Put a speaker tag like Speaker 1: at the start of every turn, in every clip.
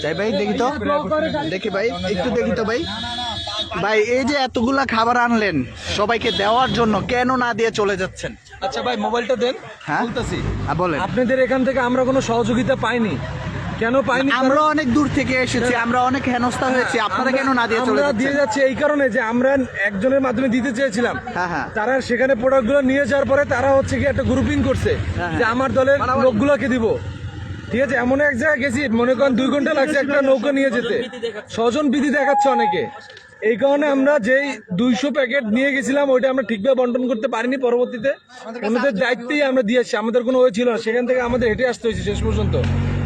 Speaker 1: যাই ভাই দেখি তো, দেখি ভাই একটু দেখি তো ভাই। ভাই এই যে এতগুলা খাবার আনলেন সবাইকে দেওয়ার জন্য, কেন না দিয়ে চলে যাচ্ছেন?
Speaker 2: আচ্ছা ভাই মোবাইলটা দেন,
Speaker 1: হ্যাঁ
Speaker 2: বলতেছি
Speaker 1: বলেন।
Speaker 2: আপনাদের এখান থেকে আমরা কোনো সহযোগিতা পাইনি। কেন পাইনি?
Speaker 1: আমরা অনেক দূর থেকে এসেছি, আমরা অনেক হেনস্থা হয়েছি, আপনারা কেন না দিয়ে চলে
Speaker 2: আমরা দিয়ে
Speaker 1: যাচ্ছেন?
Speaker 2: যাচ্ছি এই কারণে যে আমরা একজনের মাধ্যমে দিতে চেয়েছিলাম,
Speaker 1: হ্যাঁ হ্যাঁ
Speaker 2: তারা সেখানে প্রোডাক্টগুলো নিয়ে যাওয়ার পরে তারা হচ্ছে কি একটা গ্রুপিং করছে যে আমার দলের লোকগুলোকে দিব। ঠিক আছে, এমন এক জায়গায় গেছি মনে করেন 2 ঘন্টা লাগছে একটা নৌকা নিয়ে যেতে, স্বজন বিধি দেখাচ্ছে অনেকে। এই কারণে আমরা যেই 200 প্যাকেট নিয়ে গেছিলাম ওইটা আমরা ঠিকভাবে বন্টন করতে পারিনি। পরবর্তীতে আমাদের দায়িত্বেই আমরা দিয়েছি, আমাদের কোনো ওই ছিল না, সেখান থেকে আমাদের হেঁটে আসতে হয়েছে শেষ পর্যন্ত।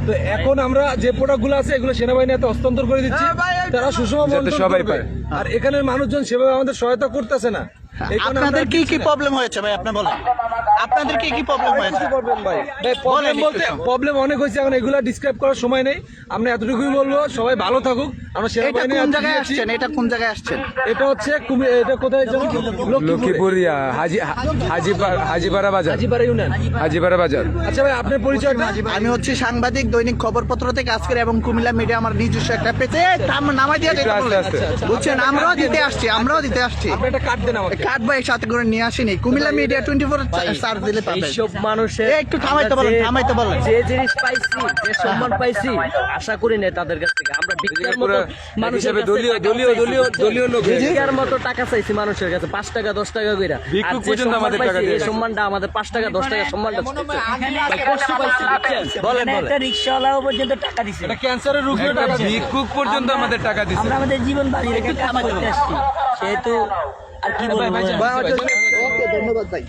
Speaker 2: তো এখন আমরা যে প্রোডাক্টগুলো আছে এগুলো সেনাবাহিনী হাতে হস্তান্তর করে দিচ্ছি, তারা সুষম বন্টন করবে। আর এখানের মানুষজন সেভাবে আমাদের সহায়তা করতেছে না। এই কারণে
Speaker 1: আপনাদের কি কি প্রবলেম হয়েছে ভাই আপনি বলেন, আপনাদের কি কি প্রবলেম হয়েছে?
Speaker 2: প্রবলেম বলতে প্রবলেম অনেক হয়েছে, এখন এগুলো ডিসক্রাইব করার সময় নেই। আমরা এতটুকুই বলবো সবাই ভালো থাকুক। আমরা
Speaker 1: এটা
Speaker 2: সেনাবাহিনী
Speaker 1: কোন জায়গায় আসছেন, এটা কোন জায়গায় আসছেন?
Speaker 2: এটা হচ্ছে এটা কোথায় যেন?
Speaker 3: লক্ষ্মীপুর হাজিপাড়া বাজার,
Speaker 2: হাজিপাড়া ইউনিয়ন,
Speaker 3: হাজিপাড়া বাজার।
Speaker 2: আচ্ছা ভাই আপনার পরিচয়টা?
Speaker 1: আমি হচ্ছে সাংবাদিক, দৈনিক খবরপত্র থেকে আজকের এবং কুমিল্লা মিডিয়া আমার নিজস্ব একটা পেতে নামাই দিয়ে যেতে বললেন। বুঝছেন, আমরাও দিতে আসছি, আমরাও দিতে আসছি।
Speaker 2: আপনি একটা কার্ড দেন আমাকে।
Speaker 1: কার্ড ভাই সাথে করে নিয়ে আসিনি, কুমিল্লা মিডিয়া 24 চার্জ দিলে পাবেন।
Speaker 4: এইসব মানুষের
Speaker 1: একটু থামাইতে বলেন, থামাইতে বলেন।
Speaker 4: যে জিনিস পাইছি, যে সম্মান পাইছি, আশা করি না তাদের কাছ থেকে। আমরা ভিক্ষার মতো মানুষের কাছে
Speaker 3: দলীয় লোক
Speaker 4: ভিক্ষার মতো টাকা চাইছি মানুষের কাছে, 5 টাকা 10 টাকা কইরা।
Speaker 3: ভিক্ষুক পর্যন্ত আমাদের টাকা
Speaker 4: এই
Speaker 3: দিয়েছে।
Speaker 4: সম্মানটা আমাদের 5 টাকা 10 টাকা সম্মানটা ভাই কষ্ট পাইছি। বলেন বলেন।
Speaker 5: একটা রিক্সাওয়ালাও পর্যন্ত টাকা দিছে।
Speaker 2: এটা ক্যান্সারের রোগীও টাকা দিচ্ছে।
Speaker 3: ভিক্ষুক পর্যন্ত আমাদের টাকা দিচ্ছে।
Speaker 5: আমরা আমাদের জীবন বাজি রেখে কাজ করতে আসছি, সেহেতু আর কি বলবো।
Speaker 1: ওকে, ধন্যবাদ ভাই।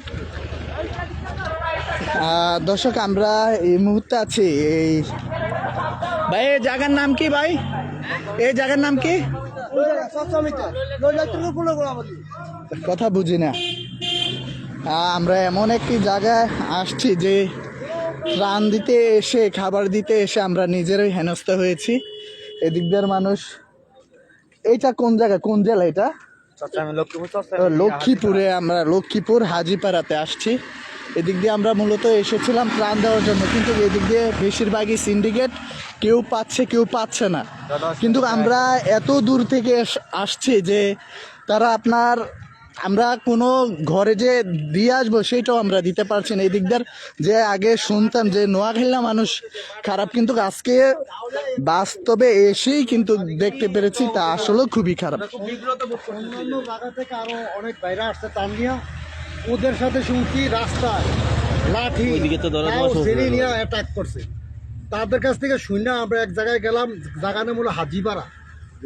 Speaker 1: দর্শক আমরা এই মুহূর্তে আছি এই ভাই, এই জায়গার নাম কি ভাই? এই জায়গার নাম কি? কথা বুঝি না। আমরা এমন একটি জায়গায় আসছি যে ত্রাণ দিতে এসে, খাবার দিতে এসে আমরা নিজেরাই হেনস্থা হয়েছি। এদিক দিয়ার মানুষ। এইটা কোন জায়গা, কোন জেলা এটা? লক্ষ্মীপুরে, আমরা লক্ষ্মীপুর হাজিপাড়াতে আসছি। এদিক দিয়ে আমরা মূলত এসেছিলাম ত্রাণ দেওয়ার জন্য, কিন্তু এদিক দিয়ে বেশিরভাগই সিন্ডিকেট, কেউ পাচ্ছে কেউ পাচ্ছে না। কিন্তু আমরা এত দূর থেকে আসছি যে তারা আপনার, আমরা কোনো ঘরে যে দিয়ে আসবো সেটাও আমরা দিতে পারছি না। এই দিকদার যে আগে শুনতাম যে নোয়াখালী মানুষ খারাপ, কিন্তু আজকে বাস্তবে এসেই কিন্তু দেখতে পেরেছি তা আসলেও খুবই খারাপ।
Speaker 6: অন্যান্য জায়গা থেকে আরো অনেক বাইরে আসছে তানমিয়া, ওদের সাথে শুনছি রাস্তায় লাঠি জেনে নিয়ে অ্যাটাক করছে। তাদের কাছ থেকে শুনে আমরা এক জায়গায় গেলাম, জায়গার নাম হলো হাজিপাড়া।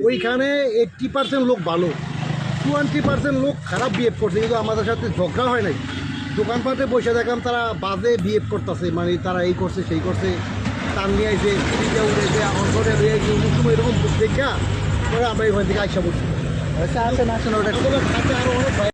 Speaker 6: ওইখানে 80% লোক ভালো, 20% লোক খারাপ বিহেভ করছে, কিন্তু আমাদের সাথে ঝগড়া হয় নাই। দোকানপাটে বসে দেখলাম তারা বাজে বিহেভ করতেছে, মানে তারা এই করছে সেই করছে, টান নিয়ে আইছে, উড়েছে, অঞ্চলে এরকম দেখা পরে আমরা ওইখান থেকে আইসা বলছি।
Speaker 1: আসেন আসেন, ওটা
Speaker 6: আরো অনেক